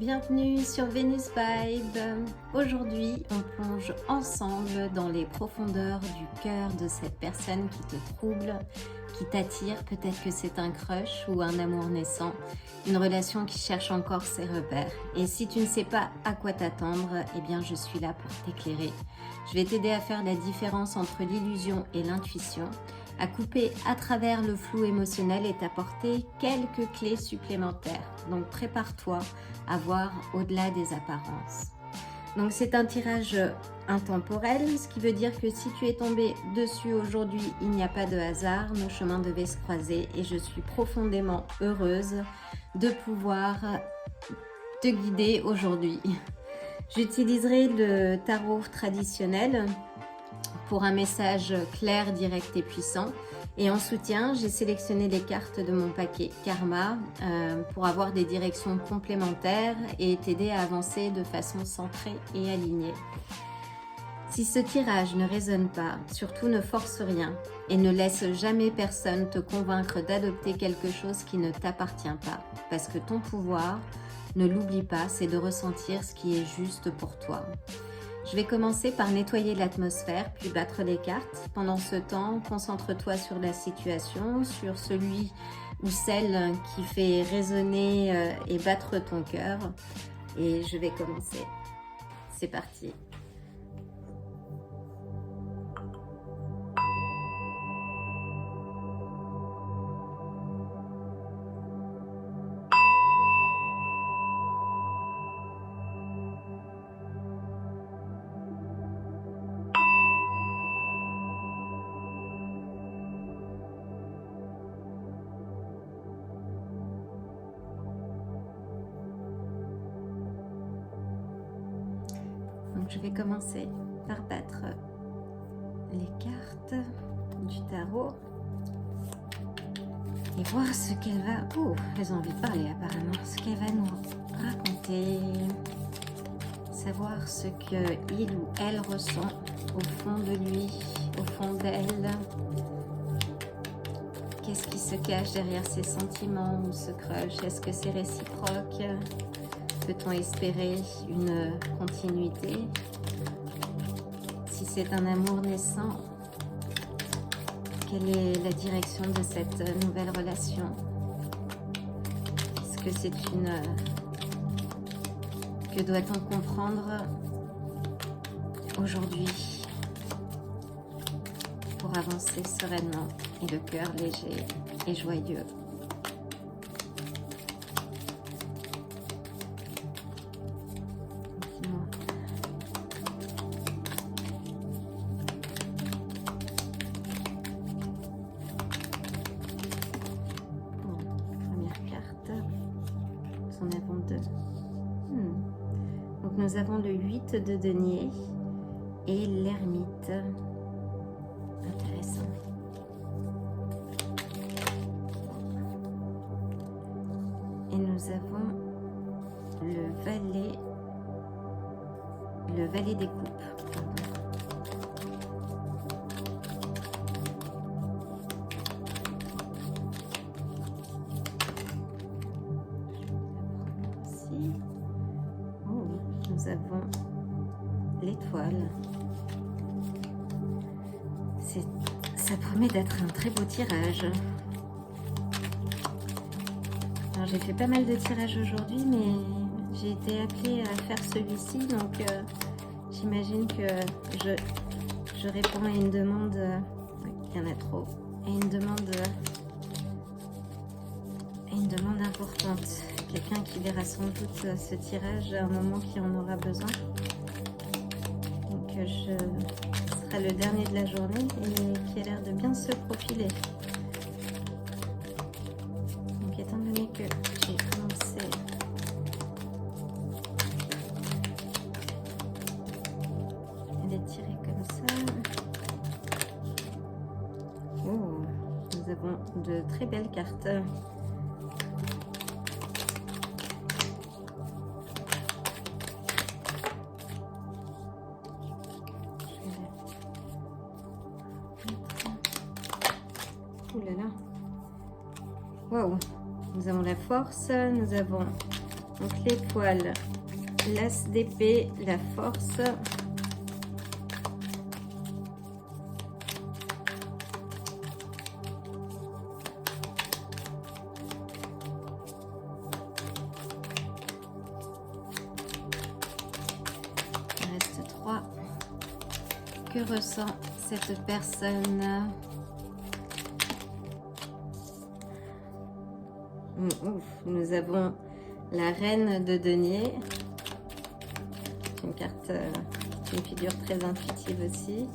Bienvenue sur Venus Vibe. Aujourd'hui, on plonge ensemble dans les profondeurs du cœur de cette personne qui te trouble, qui t'attire. Peut-être que c'est un crush ou un amour naissant, une relation qui cherche encore ses repères. Et si tu ne sais pas à quoi t'attendre, eh bien je suis là pour t'éclairer. Je vais t'aider à faire la différence entre l'illusion et l'intuition, à couper à travers le flou émotionnel et t'apporter quelques clés supplémentaires. Donc prépare-toi à voir au-delà des apparences. Donc c'est un tirage intemporel, ce qui veut dire que si tu es tombé dessus aujourd'hui, il n'y a pas de hasard, nos chemins devaient se croiser et je suis profondément heureuse de pouvoir te guider aujourd'hui. J'utiliserai le tarot traditionnel pour un message clair, direct et puissant. Et en soutien, j'ai sélectionné les cartes de mon paquet Karma pour avoir des directions complémentaires et t'aider à avancer de façon centrée et alignée. Si ce tirage ne résonne pas, surtout ne force rien et ne laisse jamais personne te convaincre d'adopter quelque chose qui ne t'appartient pas. Parce que ton pouvoir, ne l'oublie pas, c'est de ressentir ce qui est juste pour toi. Je vais commencer par nettoyer l'atmosphère, puis battre les cartes. Pendant ce temps, concentre-toi sur la situation, sur celui ou celle qui fait résonner et battre ton cœur. Et je vais commencer. C'est parti. Donc je vais commencer par battre les cartes du tarot et voir ce qu'elle va... Oh, elles ont envie de parler apparemment. Ce qu'elle va nous raconter. Savoir ce qu'il ou elle ressent au fond de lui, au fond d'elle. Qu'est-ce qui se cache derrière ces sentiments ou ce crush? Est-ce que c'est réciproque? Peut-on espérer une continuité? Si c'est un amour naissant, quelle est la direction de cette nouvelle relation? Est-ce que c'est une... Que doit-on comprendre aujourd'hui pour avancer sereinement et le cœur léger et joyeux? Nous en avons deux. Donc nous avons le 8 de denier et l'ermite. Intéressant. Et nous avons le valet des coupes. Nous avons l'étoile. Ça promet d'être un très beau tirage. Alors j'ai fait pas mal de tirages aujourd'hui, mais j'ai été appelée à faire celui-ci, donc j'imagine que je réponds à une demande, il y en a trop, à une demande importante. Quelqu'un qui verra sans doute ce tirage à un moment qui en aura besoin. Donc ce sera le dernier de la journée et qui a l'air de bien se profiler. Donc étant donné que j'ai commencé à les tirer comme ça. Oh, nous avons de très belles cartes. Ouh là là. Waouh. Nous avons la force, nous avons Donc l'étoile, l'as d'épée, la force. Il reste 3. Que ressent cette personne? Ouf, nous avons la reine de denier. Une carte, une figure très intuitive aussi.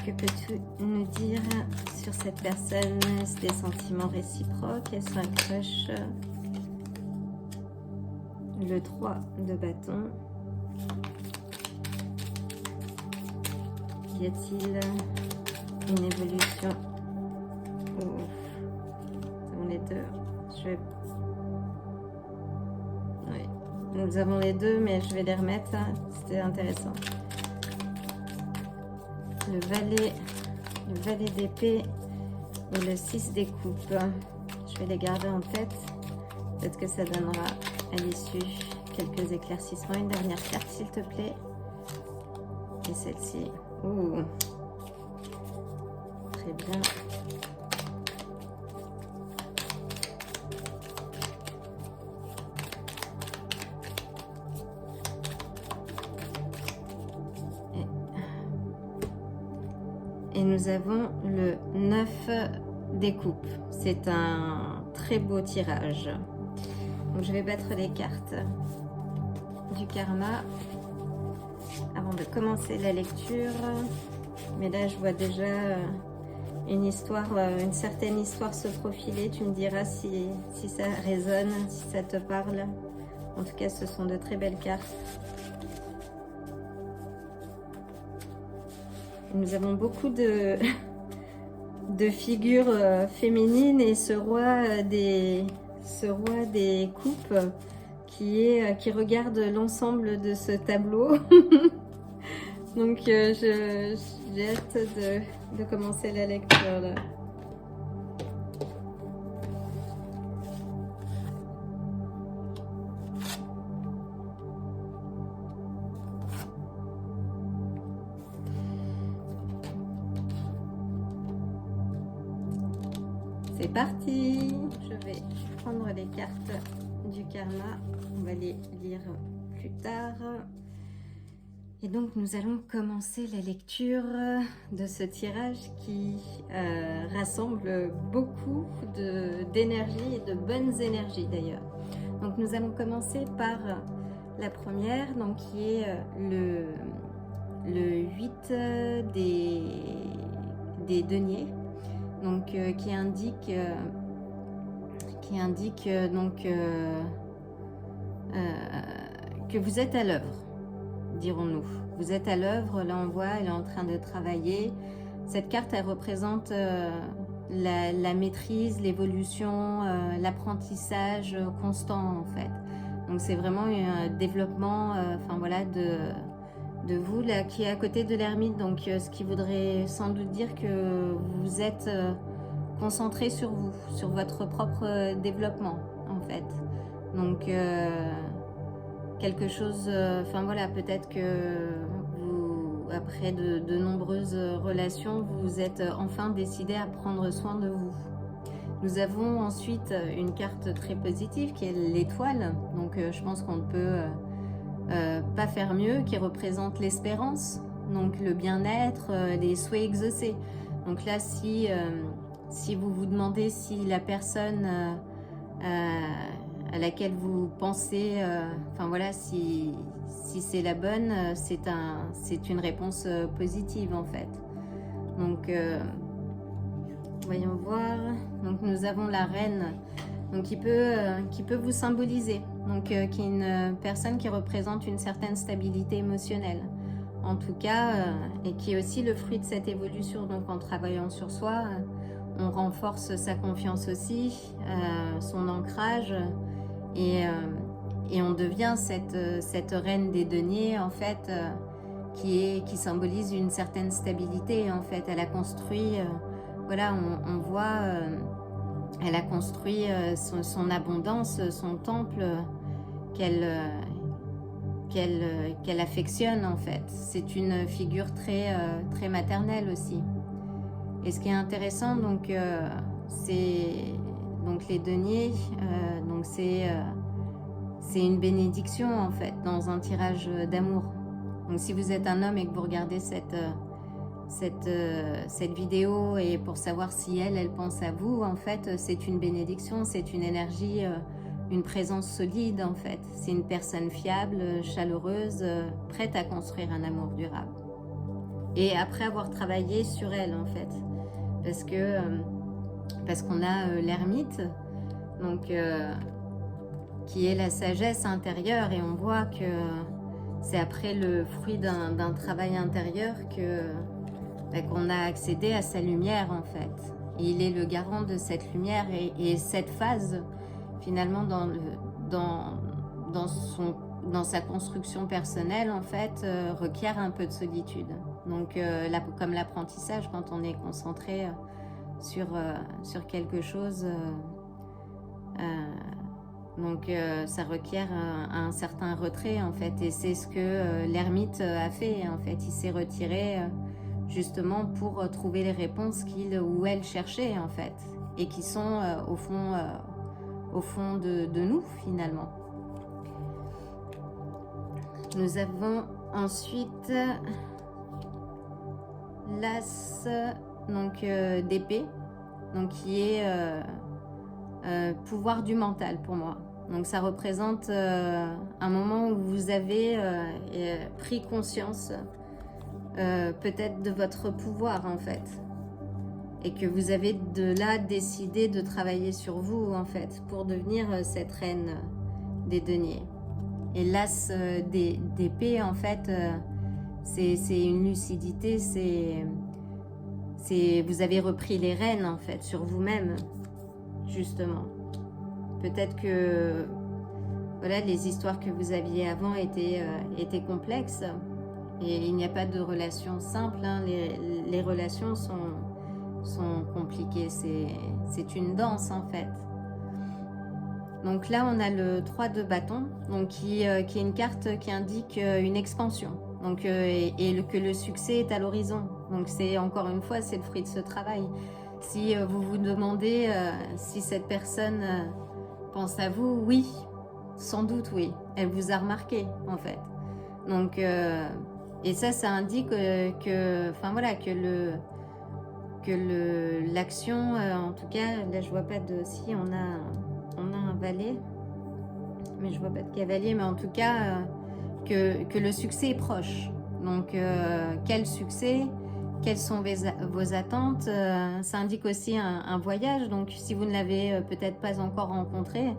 Que peux-tu nous dire sur cette personne? Est-ce des sentiments réciproques? Est-ce un crush? Le 3 de bâton. Y a-t-il une évolution? Nous avons les deux. Oui. Nous avons les deux, mais je vais les remettre. C'était intéressant. Le valet d'épée et le 6 des coupes. Je vais les garder en tête. Peut-être que ça donnera à l'issue quelques éclaircissements. Une dernière carte, s'il te plaît. Et celle-ci. Ouh. Très bien. Et nous avons le 9 des coupes. C'est un très beau tirage. Donc je vais battre les cartes du karma avant de commencer la lecture. Mais là, je vois déjà une histoire, une certaine histoire se profiler. Tu me diras si ça résonne, si ça te parle. En tout cas, ce sont de très belles cartes. Nous avons beaucoup de figures féminines et ce roi des coupes qui regarde l'ensemble de ce tableau. Donc j'ai hâte de commencer la lecture là. C'est parti! Je vais prendre les cartes du karma. On va les lire plus tard. Et donc nous allons commencer la lecture de ce tirage qui rassemble beaucoup d'énergie et de bonnes énergies d'ailleurs. Donc nous allons commencer par la première, donc qui est le 8 des deniers. Donc qui indique donc que vous êtes à l'œuvre, dirons-nous. Vous êtes à l'œuvre, là on voit, elle est en train de travailler. Cette carte, elle représente la maîtrise, l'évolution, l'apprentissage constant en fait. Donc c'est vraiment un développement, enfin voilà, de vous là qui est à côté de l'ermite. Donc ce qui voudrait sans doute dire que vous êtes concentré sur vous, sur votre propre développement en fait. Donc quelque chose, enfin voilà, peut-être que vous, après de nombreuses relations, vous êtes enfin décidé à prendre soin de vous. Nous avons ensuite une carte très positive qui est l'étoile. Donc je pense qu'on ne peut pas faire mieux, qui représente l'espérance, donc le bien-être, les souhaits exaucés. Donc là, si vous vous demandez si la personne à laquelle vous pensez, enfin voilà, si c'est la bonne, c'est une réponse positive en fait. Donc voyons voir. Donc nous avons la reine, donc qui peut vous symboliser, donc qui est une personne qui représente une certaine stabilité émotionnelle en tout cas, et qui est aussi le fruit de cette évolution. Donc en travaillant sur soi, on renforce sa confiance aussi, son ancrage, et on devient cette reine des deniers en fait, qui symbolise une certaine stabilité en fait. Elle a construit voilà, on voit, elle a construit son abondance, son temple qu'elle affectionne en fait. C'est une figure très maternelle aussi. Et ce qui est intéressant, donc, c'est donc les deniers, donc c'est une bénédiction en fait dans un tirage d'amour. Donc si vous êtes un homme et que vous regardez cette vidéo et pour savoir si elle pense à vous, en fait c'est une bénédiction, c'est une énergie, une présence solide en fait. C'est une personne fiable, chaleureuse, prête à construire un amour durable. Et après avoir travaillé sur elle en fait, parce qu'on a l'ermite, donc qui est la sagesse intérieure, et on voit que c'est après le fruit d'un travail intérieur qu'on a accédé à sa lumière en fait. Et il est le garant de cette lumière, et cette phase finalement dans sa construction personnelle en fait requiert un peu de solitude. Donc comme l'apprentissage, quand on est concentré sur quelque chose, donc ça requiert un certain retrait en fait, et c'est ce que l'ermite a fait en fait. Il s'est retiré justement pour trouver les réponses qu'il ou elle cherchait en fait, et qui sont au fond de nous finalement. Nous avons ensuite l'as donc d'épée, donc qui est pouvoir du mental pour moi. Donc ça représente un moment où vous avez pris conscience peut-être de votre pouvoir en fait, et que vous avez de là décidé de travailler sur vous en fait pour devenir cette reine des deniers. Et l'as d'épée en fait, c'est une lucidité, vous avez repris les rênes en fait sur vous-même justement. Peut-être que voilà, les histoires que vous aviez avant étaient complexes, et il n'y a pas de relation simple, hein. Les relations sont compliquées, c'est une danse en fait. Donc là on a le 3 de bâton, donc qui est une carte qui indique une expansion, donc, que le succès est à l'horizon. Donc c'est encore une fois, c'est le fruit de ce travail. Si vous vous demandez si cette personne pense à vous, oui, sans doute oui, elle vous a remarqué en fait. Donc et ça indique enfin voilà, que l'action, en tout cas, là je vois pas de, si on a un valet, mais je vois pas de cavalier, mais en tout cas que le succès est proche. Donc quel succès? Quelles sont vos attentes? Ça indique aussi un voyage, donc si vous ne l'avez peut-être pas encore rencontré,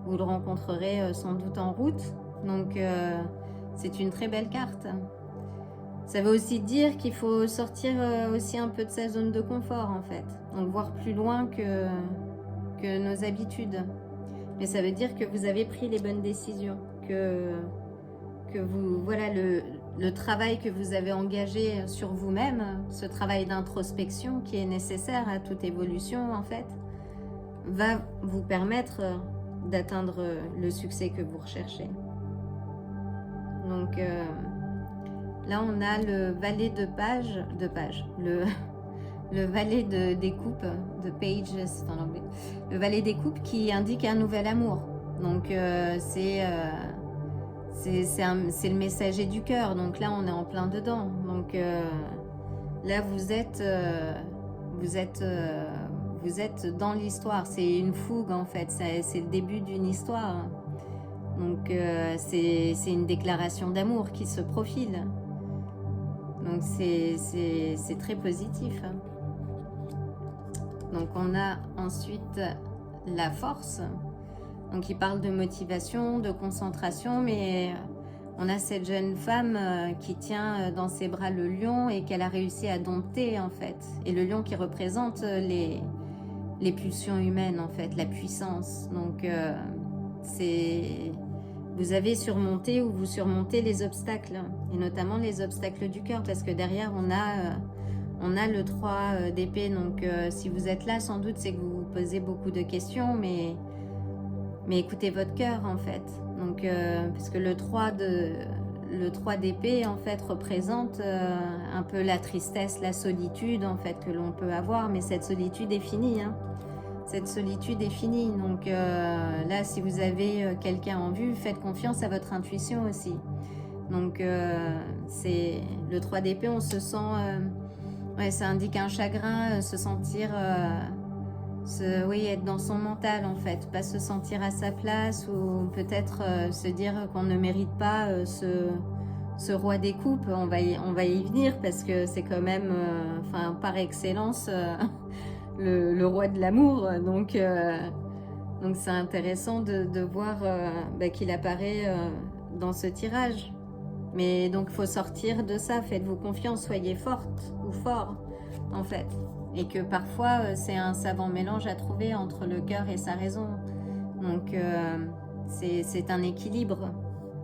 vous le rencontrerez sans doute en route. Donc c'est une très belle carte. Ça veut aussi dire qu'il faut sortir aussi un peu de sa zone de confort en fait, donc voir plus loin que nos habitudes. Mais ça veut dire que vous avez pris les bonnes décisions, que vous, voilà, le travail que vous avez engagé sur vous-même, ce travail d'introspection qui est nécessaire à toute évolution en fait, va vous permettre d'atteindre le succès que vous recherchez. Donc là on a le valet de page, le valet des coupes, de pages c'est en anglais, le valet des coupes qui indique un nouvel amour. Donc c'est le messager du cœur, donc là on est en plein dedans. Donc là vous êtes dans l'histoire, c'est une fougue en fait, c'est le début d'une histoire. Donc c'est une déclaration d'amour qui se profile. Donc c'est très positif. Donc on a ensuite la force, donc qui parle de motivation, de concentration, mais on a cette jeune femme qui tient dans ses bras le lion et qu'elle a réussi à dompter en fait. Et le lion qui représente les pulsions humaines en fait, la puissance. Donc vous avez surmonté ou vous surmontez les obstacles, et notamment les obstacles du cœur, parce que derrière on On a le 3 d'épée, donc si vous êtes là, sans doute, c'est que vous vous posez beaucoup de questions, mais écoutez votre cœur, en fait. Donc, parce que le 3 d'épée, en fait, représente un peu la tristesse, la solitude, en fait, que l'on peut avoir, mais cette solitude est finie, hein. Cette solitude est finie, donc là, si vous avez quelqu'un en vue, faites confiance à votre intuition aussi. Donc, c'est le 3 d'épée, on se sent... ouais, ça indique un chagrin, se sentir... oui, être dans son mental, en fait. Pas se sentir à sa place ou peut-être se dire qu'on ne mérite pas ce roi des coupes. On va y venir parce que c'est quand même, enfin, par excellence, le roi de l'amour. Donc c'est intéressant de voir qu'il apparaît dans ce tirage. Mais donc, il faut sortir de ça. Faites-vous confiance, soyez forte ou fort, en fait. Et que parfois, c'est un savant mélange à trouver entre le cœur et sa raison. Donc, c'est un équilibre.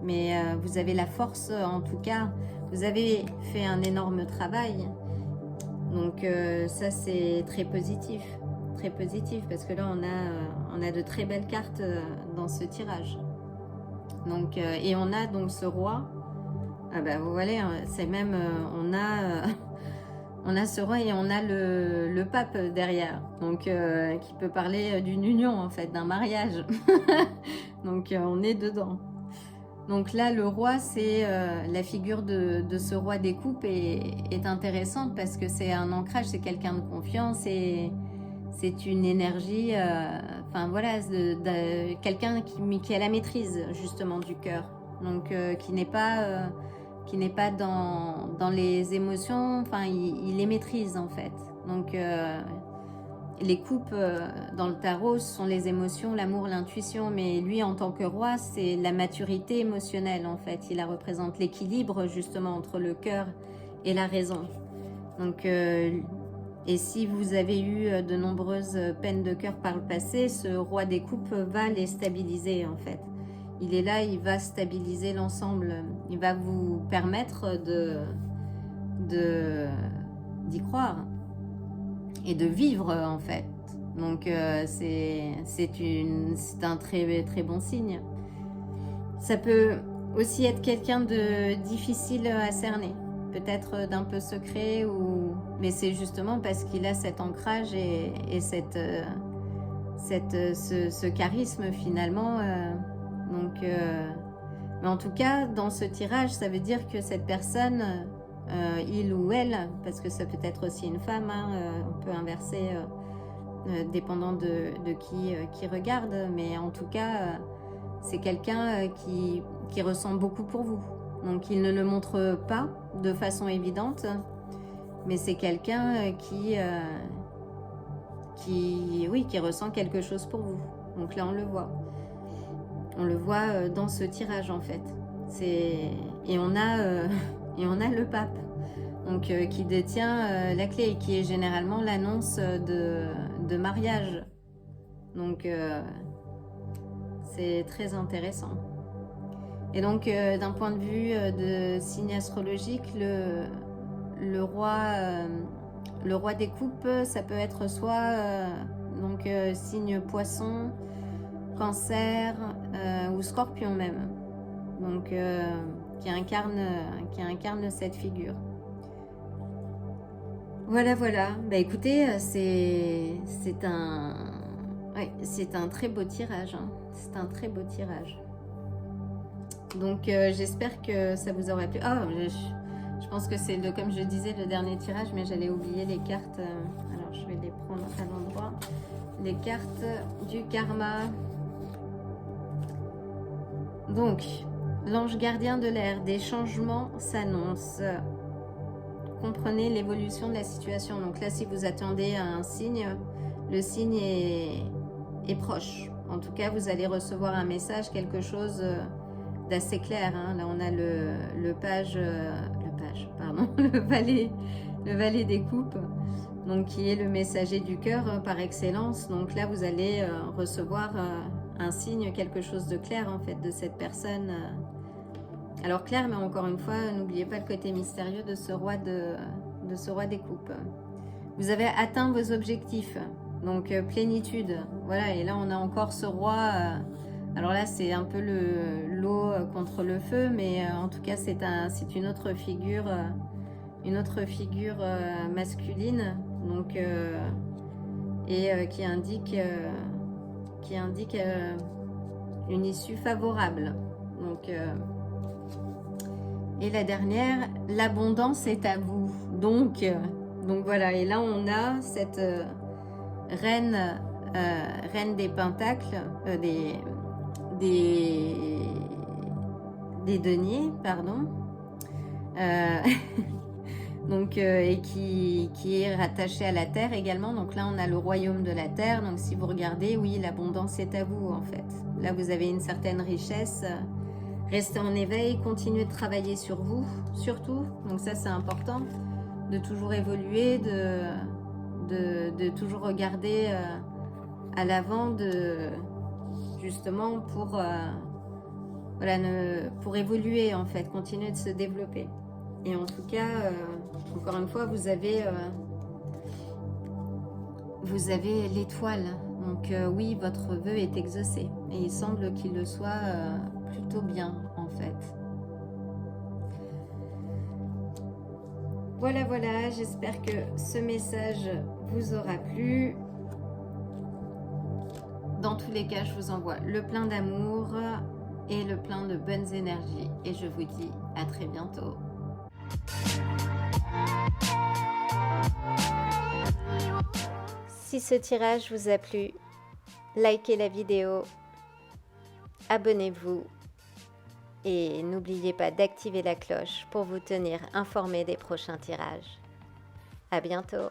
Mais vous avez la force, en tout cas. Vous avez fait un énorme travail. Donc, ça, c'est très positif. Très positif, parce que là, on a de très belles cartes dans ce tirage. Donc, et on a donc ce roi. Ah bah vous voyez, c'est même, on a ce roi et on a le pape derrière, donc qui peut parler d'une union en fait, d'un mariage. Donc on est dedans. Donc là, le roi, c'est la figure de ce roi des coupes est intéressante parce que c'est un ancrage, c'est quelqu'un de confiance et c'est une énergie, enfin voilà, quelqu'un qui a la maîtrise justement du cœur, donc qui n'est pas dans les émotions, enfin il les maîtrise en fait. Donc les coupes dans le tarot ce sont les émotions, l'amour, l'intuition, mais lui en tant que roi c'est la maturité émotionnelle en fait. Il représente l'équilibre justement entre le cœur et la raison. Donc et si vous avez eu de nombreuses peines de cœur par le passé, ce roi des coupes va les stabiliser en fait. Il est là, il va stabiliser l'ensemble. Il va vous permettre d'y croire et de vivre en fait. Donc c'est un très, très bon signe. Ça peut aussi être quelqu'un de difficile à cerner. Peut-être d'un peu secret, mais c'est justement parce qu'il a cet ancrage et ce charisme finalement. Donc, mais en tout cas, dans ce tirage, ça veut dire que cette personne, il ou elle, parce que ça peut être aussi une femme, hein, on peut inverser dépendant de qui regarde, mais en tout cas, c'est quelqu'un qui ressent beaucoup pour vous. Donc, il ne le montre pas de façon évidente, mais c'est quelqu'un qui ressent quelque chose pour vous. Donc là, on le voit. On le voit dans ce tirage en fait. Et on a le pape, donc qui détient la clé et qui est généralement l'annonce de mariage. Donc c'est très intéressant. Et donc d'un point de vue de signe astrologique, le roi des coupes, ça peut être soit donc signe poisson, Cancer ou Scorpion même, donc qui incarne cette figure. Voilà. Bah écoutez, c'est un très beau tirage. Hein. C'est un très beau tirage. Donc j'espère que ça vous aura plu. Ah, je pense que c'est comme je disais le dernier tirage, mais j'allais oublier les cartes. Alors je vais les prendre à l'endroit. Les cartes du karma. Donc, l'ange gardien de l'air, des changements s'annoncent. Comprenez l'évolution de la situation. Donc là, si vous attendez un signe, le signe est proche. En tout cas, vous allez recevoir un message, quelque chose d'assez clair. Hein. Là, on a le valet des coupes, donc qui est le messager du cœur par excellence. Donc là, vous allez recevoir un signe, quelque chose de clair en fait de cette personne. Alors clair, mais encore une fois, n'oubliez pas le côté mystérieux de ce roi de des coupes. Vous avez atteint vos objectifs, donc plénitude. Voilà, et là on a encore ce roi. Alors là c'est un peu l'eau contre le feu, mais en tout cas c'est une autre figure, masculine, donc qui indique une issue favorable. Donc et la dernière, l'abondance est à vous. Donc voilà, et là on a cette reine des pentacles, des deniers, pardon, donc, et qui est rattachée à la terre également. Donc là on a le royaume de la terre. Donc si vous regardez, oui, l'abondance est à vous en fait. Là vous avez une certaine richesse. Restez en éveil, continuez de travailler sur vous, surtout. Donc ça c'est important, de toujours évoluer, de toujours regarder à l'avant, justement pour évoluer en fait, continuer de se développer. Et en tout cas, encore une fois, vous avez l'étoile. Donc oui, votre vœu est exaucé. Et il semble qu'il le soit plutôt bien en fait. Voilà, j'espère que ce message vous aura plu. Dans tous les cas, je vous envoie le plein d'amour et le plein de bonnes énergies. Et je vous dis à très bientôt. Si ce tirage vous a plu, likez la vidéo, abonnez-vous et n'oubliez pas d'activer la cloche pour vous tenir informé des prochains tirages. À bientôt.